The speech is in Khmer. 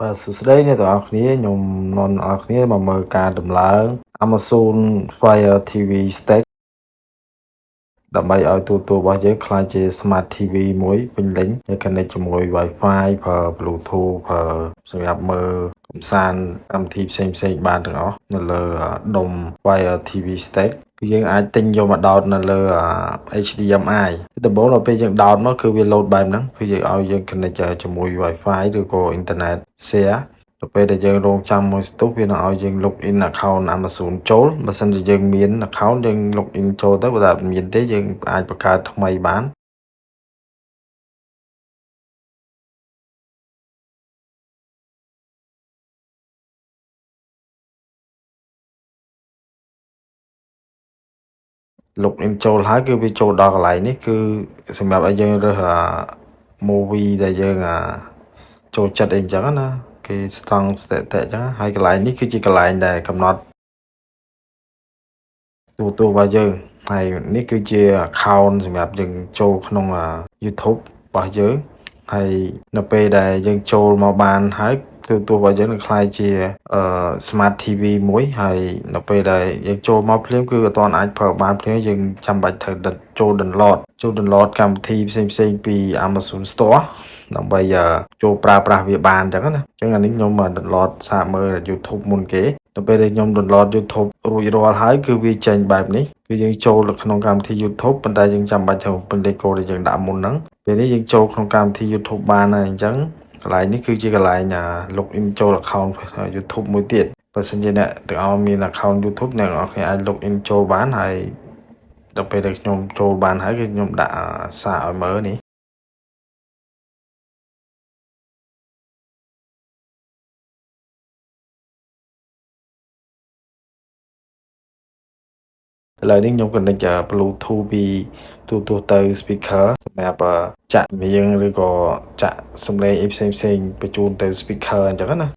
បាទសួស្តីអ្នកទាំងអស់គ្នាខ្ញុំននអ្នកគ្នាមកមើលការដំឡើង Amazon Fire TV Stick ដើម្បីឲ្យទូរទស្សន៍របស់យើងក្លាយជា Smart TV មួយពេញលេញដែល connect ជាមួយ Wi-Fi ប្រើ Bluetooth ប្រើសម្រាប់មើលកម្សាន្តកម្មវិធីផ្សេងៗបានទាំងអស់នៅលើដុំ Fire TV Stick គឺយើងអាចទិញយកមកដោតនៅលើ HDMI ដំបូងដល់ពេលយើងដោតមកគឺវា load បែបហ្នឹងគឺយើងឲ្យយើង connect ជាមួយ Wi-Fi ឬក៏ Internet share ដល់ពេលដែលយើងរងចាំមួយស្ទុះវានឹងឲ្យយើង log in account Amazon ចូលបើសិនជាយើងមាន account យើង log in ចូលទៅបើតែអត់មានទេយើងអាចបង្កើតថ្មីបានlog in ចូលហើយគឺវាចូលដល់កន្លែងនេះគឺសម្រាប់ឲ្យយើងរើសmovie ដែលយើងចូលចិត្តអីអញ្ចឹងណាគេស្តង់ស្ទាក់ៗអញ្ចឹងហើយកន្លែងនេះគឺជាកន្លែងដែលកំណត់ទូរទស្សន៍របស់យើងហើយនេះគឺជា account សម្រាប់យើងចូលក្នុង YouTube របស់យើងហើយនៅពេលដែលយើងចូលមកបានហើយទូរទស្សន៍របស់យើងនឹងក្លាយជាSmart TV មួយហើយនៅពេលដែលយើងចូលមកភ្លាមគឺអត់ទាន់អាចប្រើបានភ្លាមយើងចាំបាច់ត្រូវចូល download កម្មវិធីផ្សេងៗពី Amazon Store ដើម្បីចូលប្រើប្រាស់វាបានអញ្ចឹងណាអញ្ចឹងអានេះខ្ញុំ download សាកមើល YouTube មុនគេដល់ពេលដែលខ្ញុំ download YouTube រួចរាល់ហើយគឺវាចេញបែបនេះគឺយើងចូលទៅក្នុងកម្មវិធី YouTube ប៉ុន្តែយើងចាំបាច់ត្រូវពន្លេខកូដដែលយើងដាក់មុនហ្នឹងពេលនេះយើងចូលក្នុងកម្មវិធី YouTube បានហើយអញ្ចឹងកន្លែងនេះគឺជាកន្លែងlog in ចូល account YouTube មួយទៀតបើសិនជាអ្នកទាំងអស់មាន account YouTube អ្នកទាំងអស់គ្នាអាច log in ចូលបានហើយដល់ពេលដែលខ្ញុំចូលបានហើយគឺខ្ញុំដាក់សារឲ្យមើលនេះឥឡូវនេះខ្ញុំ connect Bluetooth ពីទូរទស្សន៍ទៅ speaker សម្រាប់ចាក់ចម្រៀងឬក៏ចាក់សំឡេងអីផ្សេងៗបញ្ជូនទៅ speaker អញ្ចឹងណា